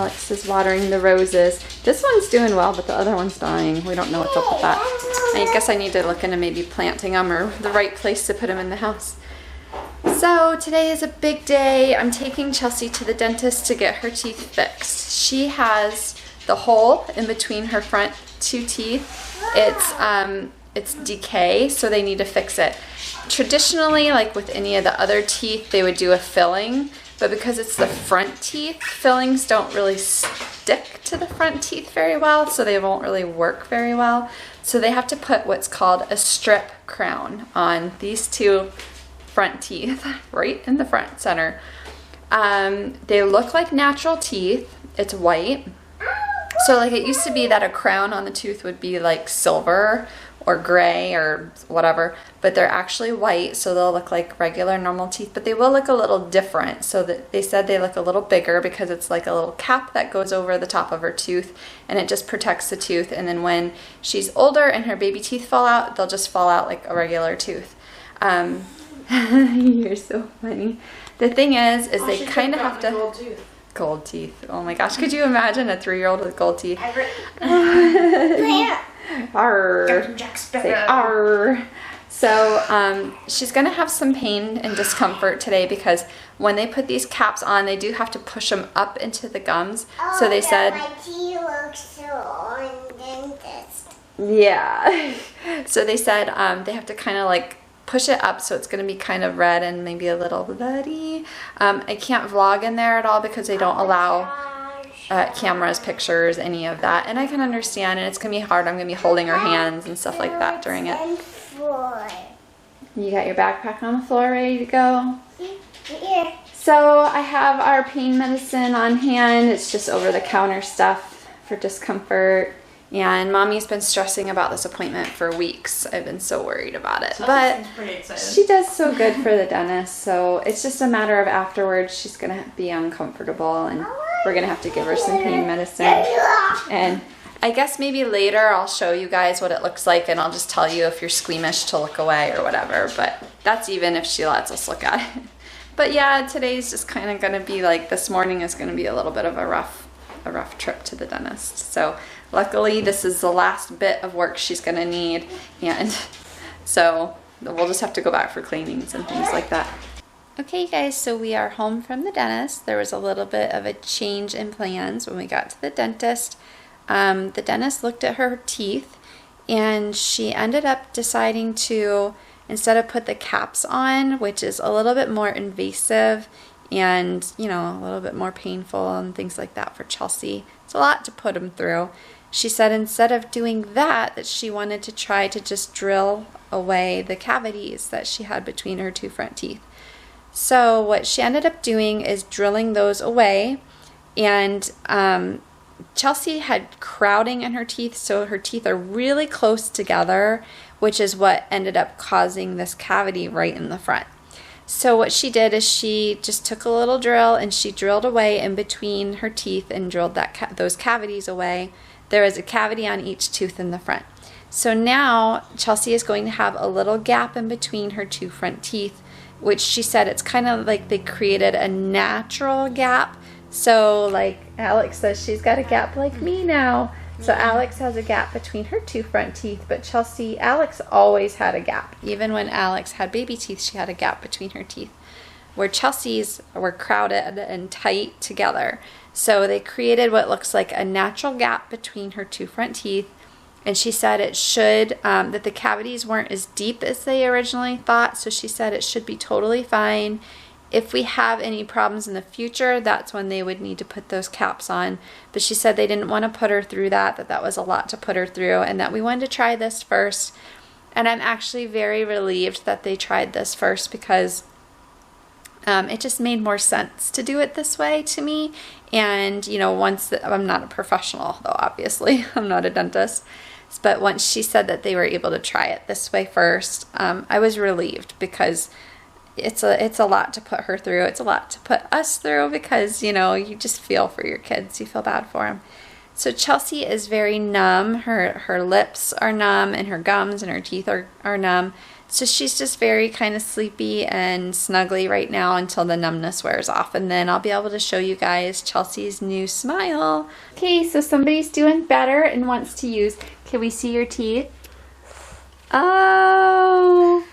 Alex is watering the roses. This one's doing well, but the other one's dying. We don't know what's up with that. I guess I need to look into maybe planting them or the right place to put them in the house. So today is a big day. I'm taking Chelsea to the dentist to get her teeth fixed. She has the hole in between her front 2 teeth. It's decay, so they need to fix it. Traditionally, like with any of the other teeth, they would do a filling, but because it's the front teeth, fillings don't really stick to the front teeth very well, so they won't really work very well. So they have to put what's called a strip crown on these 2 front teeth, right in the front center. They look like natural teeth. It's white. So like it used to be that a crown on the tooth would be like silver or gray or whatever, but they're actually white, so they'll look like regular normal teeth, but they will look a little different. So that they said they look a little bigger because it's like a little cap that goes over the top of her tooth, and it just protects the tooth. And then when she's older and her baby teeth fall out, they'll just fall out like a regular tooth. You're so funny. The thing is they kind of have to... Gold teeth. Oh my gosh, could you imagine a 3-year-old with gold teeth? Arr. Say arr. So she's gonna have some pain and discomfort today because when they put these caps on, they do have to push them up into the gums. So they said, my teeth look so on dentist. Yeah. So they said they have to kind of like push it up, so it's going to be kind of red and maybe a little bloody. I can't vlog in there at all because they don't allow cameras, pictures, any of that. And I can understand, and it's going to be hard. I'm going to be holding her hands and stuff like that during it. You got your backpack on the floor ready to go? Yeah. So I have our pain medicine on hand. It's just over-the-counter stuff for discomfort. And Mommy's been stressing about this appointment for weeks. I've been so worried about it. But she does so good for the dentist, so it's just a matter of afterwards she's going to be uncomfortable, and we're going to have to give her some pain medicine. And I guess maybe later I'll show you guys what it looks like, and I'll just tell you if you're squeamish to look away or whatever. But that's even if she lets us look at it. But yeah, today's just kind of going to be like, this morning is going to be a little bit of a rough trip to the dentist. So luckily, this is the last bit of work she's gonna need, and so we'll just have to go back for cleanings and things like that. Okay, guys, so we are home from the dentist. There was a little bit of a change in plans when we got to the dentist. The dentist looked at her teeth, and she ended up deciding to, instead of put the caps on, which is a little bit more invasive and, you know, a little bit more painful and things like that for Chelsea. It's a lot to put them through. She said instead of doing that she wanted to try to just drill away the cavities that she had between her 2 front teeth. So what she ended up doing is drilling those away, and Chelsea had crowding in her teeth, so her teeth are really close together, which is what ended up causing this cavity right in the front. So what she did is she just took a little drill and she drilled away in between her teeth and drilled those cavities away. There is a cavity on each tooth in the front. So now Chelsea is going to have a little gap in between her 2 front teeth, which she said it's kind of like they created a natural gap. So like Alex says, she's got a gap like me now. So Alex has a gap between her 2 front teeth, but Alex always had a gap. Even when Alex had baby teeth, she had a gap between her teeth, where Chelsea's were crowded and tight together. So they created what looks like a natural gap between her 2 front teeth, and she said it should, that the cavities weren't as deep as they originally thought, so she said it should be totally fine. If we have any problems in the future, that's when they would need to put those caps on. But she said they didn't want to put her through that was a lot to put her through, and that we wanted to try this first. And I'm actually very relieved that they tried this first, because it just made more sense to do it this way to me. And, you know, I'm not a professional, though, obviously. I'm not a dentist. But once she said that they were able to try it this way first, I was relieved, because it's a lot to put her through. It's a lot to put us through, because, you know, you just feel for your kids. You feel bad for them. So Chelsea is very numb. Her lips are numb and her gums and her teeth are numb. So she's just very kind of sleepy and snuggly right now until the numbness wears off. And then I'll be able to show you guys Chelsea's new smile. Okay, so somebody's doing better and wants to use. Can we see your teeth? Oh,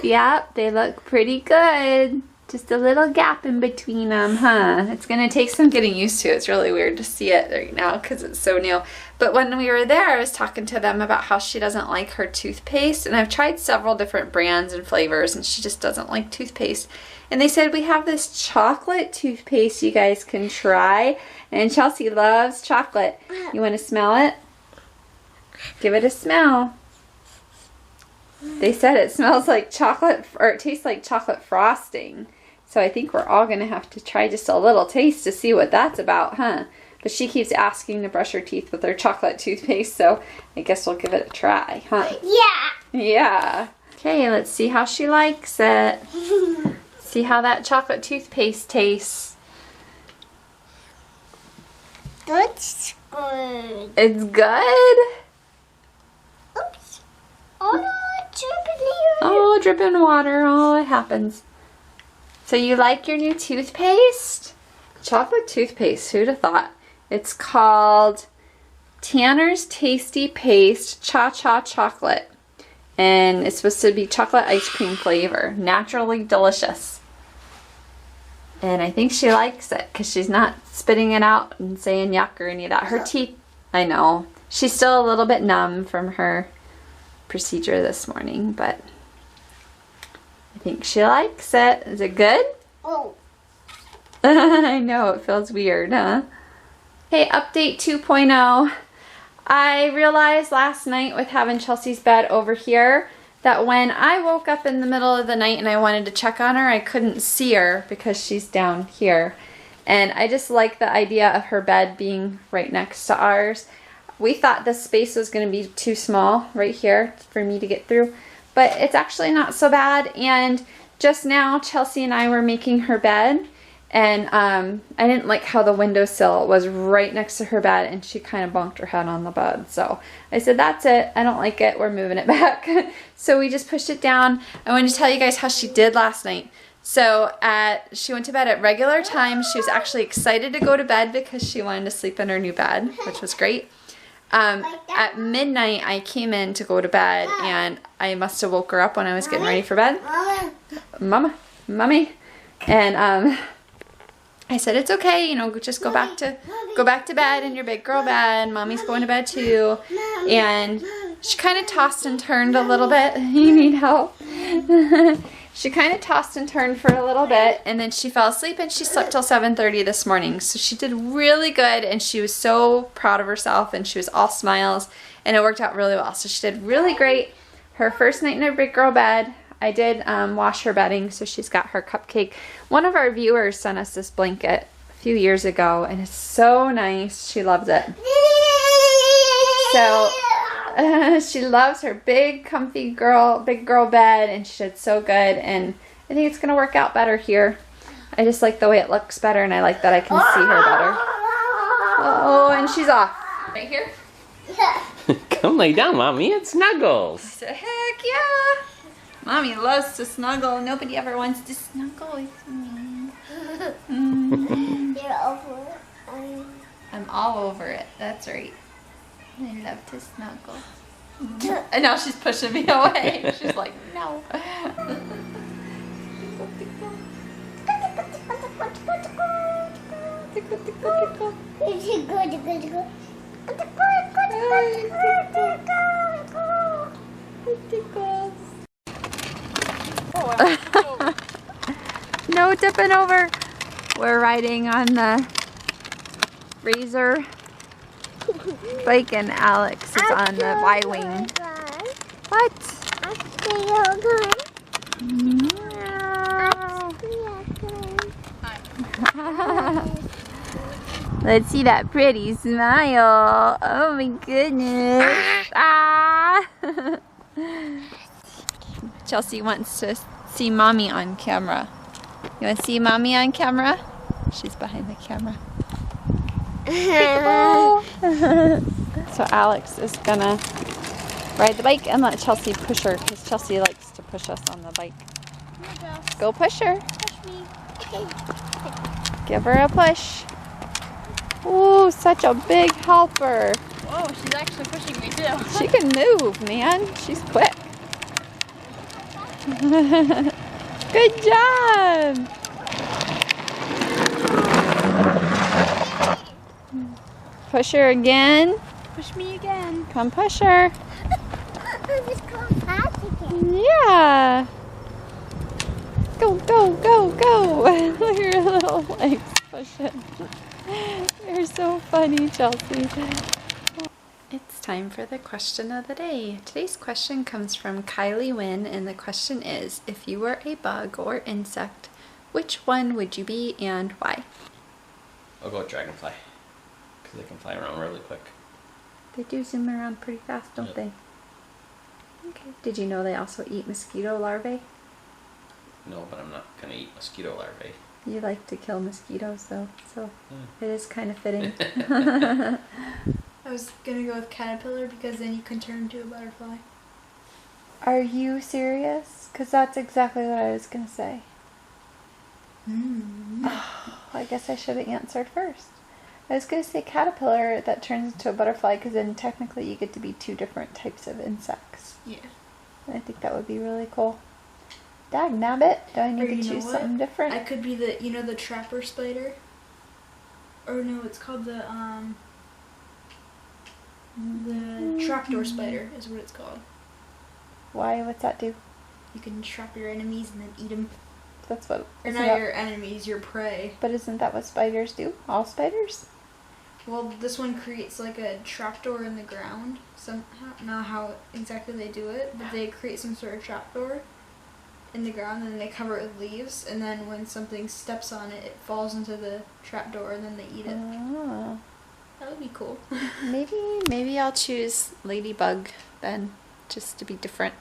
yeah, they look pretty good. Just a little gap in between them, huh? It's gonna take some getting used to. It's really weird to see it right now because it's so new. But when we were there, I was talking to them about how she doesn't like her toothpaste. And I've tried several different brands and flavors and she just doesn't like toothpaste. And they said, we have this chocolate toothpaste you guys can try. And Chelsea loves chocolate. You wanna smell it? Give it a smell. They said it smells like chocolate, or it tastes like chocolate frosting. So I think we're all going to have to try just a little taste to see what that's about, huh? But she keeps asking to brush her teeth with her chocolate toothpaste, so I guess we'll give it a try, huh? Yeah. Yeah. Okay, let's see how she likes it. See how that chocolate toothpaste tastes. That's good. It's good? Oops. Oh no, it's dripping. Oh, dripping water. Oh, it happens. So you like your new toothpaste? Chocolate toothpaste, who'd have thought? It's called Tanner's Tasty Paste Cha-Cha Chocolate. And it's supposed to be chocolate ice cream flavor. Naturally delicious. And I think she likes it because she's not spitting it out and saying yuck or any of that. Her teeth, I know. She's still a little bit numb from her procedure this morning, but I think she likes it. Is it good? Oh. I know, it feels weird, huh? Hey, update 2.0. I realized last night with having Chelsea's bed over here that when I woke up in the middle of the night and I wanted to check on her, I couldn't see her because she's down here. And I just like the idea of her bed being right next to ours. We thought this space was going to be too small right here for me to get through, but it's actually not so bad. And just now, Chelsea and I were making her bed, and I didn't like how the windowsill was right next to her bed, and she kind of bonked her head on the bed. So I said, that's it. I don't like it. We're moving it back. So we just pushed it down. I wanted to tell you guys how she did last night. So she went to bed at regular time. She was actually excited to go to bed because she wanted to sleep in her new bed, which was great. At midnight, I came in to go to bed, and I must have woke her up when I was getting ready for bed. Mommy. And I said, it's okay, you know, just go back to bed in your big girl bed. Mommy's going to bed too. And she kind of tossed and turned a little bit. You need help? She kind of tossed and turned for a little bit, and then she fell asleep, and she slept till 7:30 this morning. So she did really good, and she was so proud of herself, and she was all smiles, and it worked out really well. So she did really great. Her first night in her big girl bed, I did wash her bedding, so she's got her cupcake. One of our viewers sent us this blanket a few years ago, and it's so nice. She loves it. So she loves her big, comfy big girl bed, and she did so good, and I think it's going to work out better here. I just like the way it looks better, and I like that I can see her better. Oh, and she's off. Right here? Come lay down, Mommy. It's Snuggles. I said, heck yeah. Mommy loves to snuggle. Nobody ever wants to snuggle with me. You're over it. I'm all over it. That's right. I love to snuggle. And now she's pushing me away. She's like, no. No tipping over. We're riding on the Razor bike, and Alex is on the Y-Wing. What? Let's see that pretty smile. Oh my goodness. Ah! Chelsea wants to see Mommy on camera. You want to see Mommy on camera? She's behind the camera. So Alex is gonna ride the bike and let Chelsea push her because Chelsea likes to push us on the bike. Go push her. Push me. Give her a push. Ooh, such a big helper. Whoa, she's actually pushing me too. She can move, man. She's quick. Good job. Push her again. Push me again. Come push her. Just go fast again. Yeah. Go, go, go, go. Look at your little legs pushing. You're so funny, Chelsea. It's time for the question of the day. Today's question comes from Kylee Nguyen, and the question is, if you were a bug or insect, which one would you be and why? I'll go with dragonfly. Because they can fly around really quick. They do zoom around pretty fast, don't they? Okay. Did you know they also eat mosquito larvae? No, but I'm not going to eat mosquito larvae. You like to kill mosquitoes though, so it is kind of fitting. I was gonna go with caterpillar because then you can turn into a butterfly. Are you serious? Because that's exactly what I was going to say. I guess I should have answered first. I was going to say caterpillar that turns into a butterfly because then technically you get to be two different types of insects. Yeah. And I think that would be really cool. Dag nabbit, do I need Or to you know choose what? something different? I could be the, the trapper spider. Or no, it's called the trapdoor spider is what it's called. Why? What's that do? You can trap your enemies and then eat them. That's what. Or isn't not that- your enemies, your prey. But isn't that what spiders do? All spiders? Well, this one creates like a trapdoor in the ground. Somehow, not how exactly they do it, but they create some sort of trapdoor in the ground, and then they cover it with leaves, and then when something steps on it, it falls into the trapdoor, and then they eat it. Oh. That would be cool. Maybe I'll choose ladybug then, just to be different.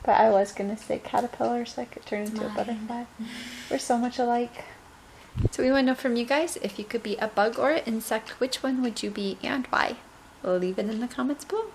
But I was gonna say caterpillar so I could turn into a butterfly. We're so much alike. So we want to know from you guys, if you could be a bug or an insect, which one would you be and why? Leave it in the comments below.